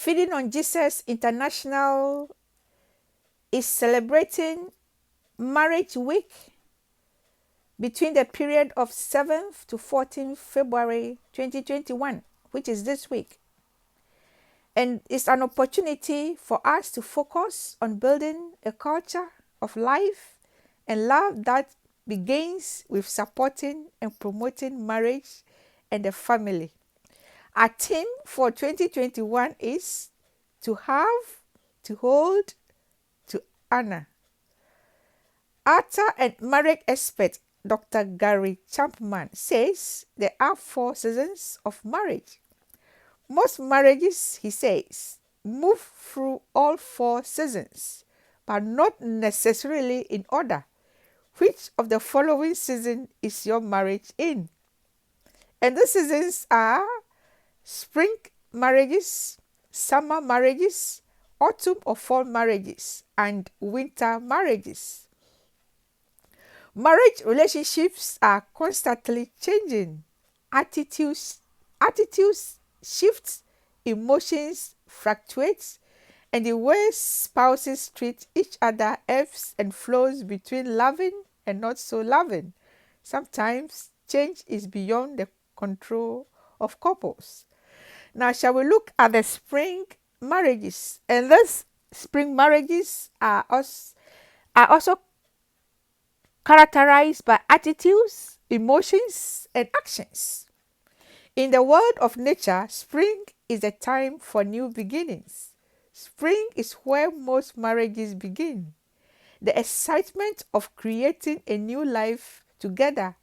Feeding on Jesus International is celebrating Marriage Week between the period of 7th to 14th February 2021, which is this week. And it's an opportunity for us to focus on building a culture of life and love that begins with supporting and promoting marriage and the family. Our theme for 2021 is to have, to hold, to honor. Author and marriage expert Dr. Gary Chapman says there are 4 seasons of marriage. Most marriages, he says, move through all 4 seasons, but not necessarily in order. Which of the following season is your marriage in? And the seasons are spring marriages, summer marriages, autumn or fall marriages, and winter marriages. Marriage relationships are constantly changing. Attitudes shift, emotions fluctuate, and the way spouses treat each other ebbs and flows between loving and not so loving. Sometimes change is beyond the control of couples. Now, shall we look at the spring marriages? And these spring marriages are also characterized by attitudes, emotions, and actions. In the world of nature, spring is a time for new beginnings. Spring is where most marriages begin. The excitement of creating a new life together,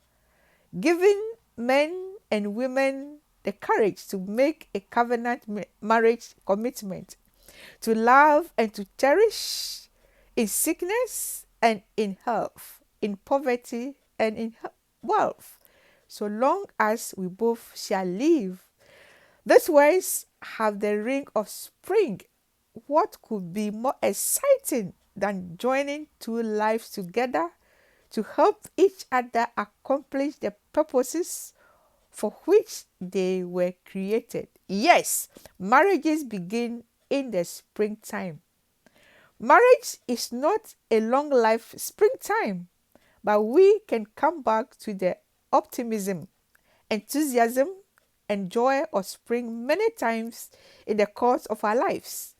giving men and women the courage to make a covenant marriage commitment, to love and to cherish in sickness and in health, in poverty and in wealth, so long as we both shall live. These words have the ring of spring. What could be more exciting than joining 2 lives together to help each other accomplish the purposes for which they were created? Yes, marriages begin in the springtime. Marriage is not a long life springtime, but we can come back to the optimism, enthusiasm, and joy of spring many times in the course of our lives.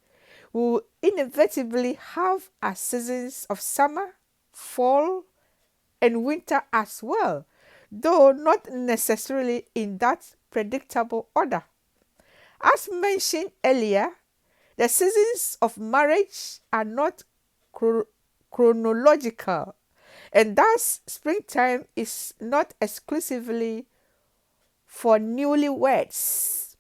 We will inevitably have our seasons of summer, fall, and winter as well, though not necessarily in that predictable order. As mentioned earlier, the seasons of marriage are not chronological, and thus springtime is not exclusively for newlyweds.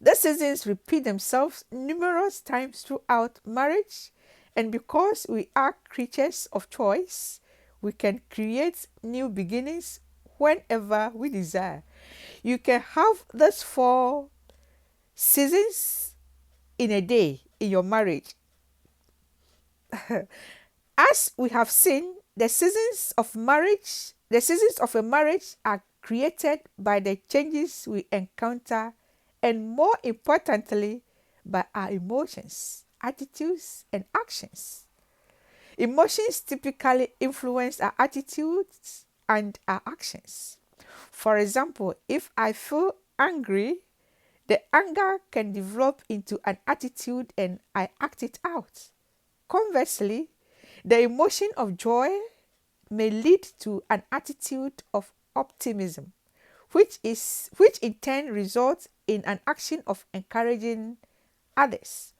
The seasons repeat themselves numerous times throughout marriage, and because we are creatures of choice, we can create new beginnings whenever we desire. You can have those 4 seasons in a day in your marriage. As we have seen, the seasons of a marriage are created by the changes we encounter, and more importantly, by our emotions, attitudes, and actions. Emotions typically influence our attitudes and our actions. For example, if I feel angry, the anger can develop into an attitude and I act it out. Conversely, the emotion of joy may lead to an attitude of optimism, which in turn results in an action of encouraging others.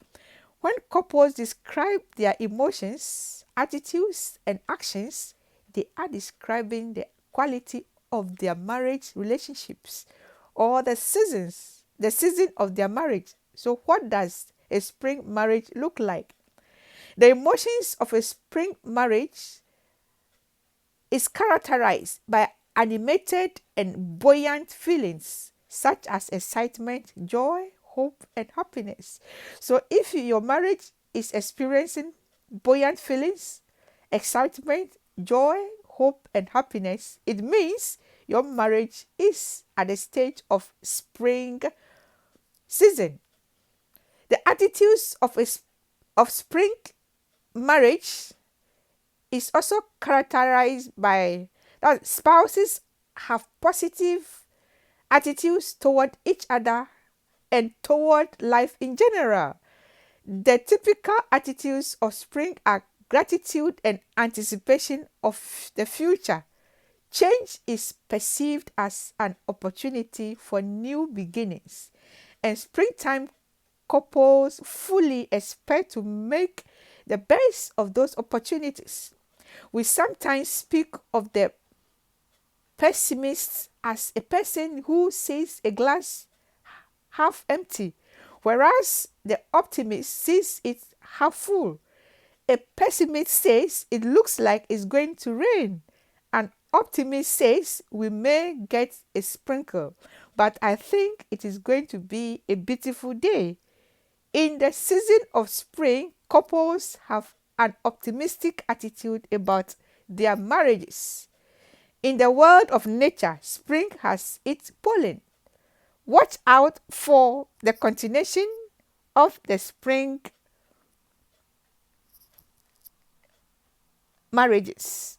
When couples describe their emotions, attitudes, and actions, they are describing the quality of their marriage relationships or the season of their marriage. So, what does a spring marriage look like? The emotions of a spring marriage is characterized by animated and buoyant feelings such as excitement, joy, hope, and happiness. So if your marriage is experiencing buoyant feelings, excitement, joy, hope, and happiness, it means your marriage is at the stage of spring season. The attitudes of spring marriage is also characterized by that spouses have positive attitudes toward each other and toward life in general. The typical attitudes of spring are gratitude and anticipation of the future. Change is perceived as an opportunity for new beginnings, and springtime couples fully expect to make the best of those opportunities. We sometimes speak of the pessimist as a person who sees a glass half empty, whereas the optimist sees it half full. A pessimist says it looks like it's going to rain. An optimist says we may get a sprinkle, but I think it is going to be a beautiful day. In the season of spring, couples have an optimistic attitude about their marriages. In the world of nature, spring has its pollen. Watch out for the continuation of the spring marriages.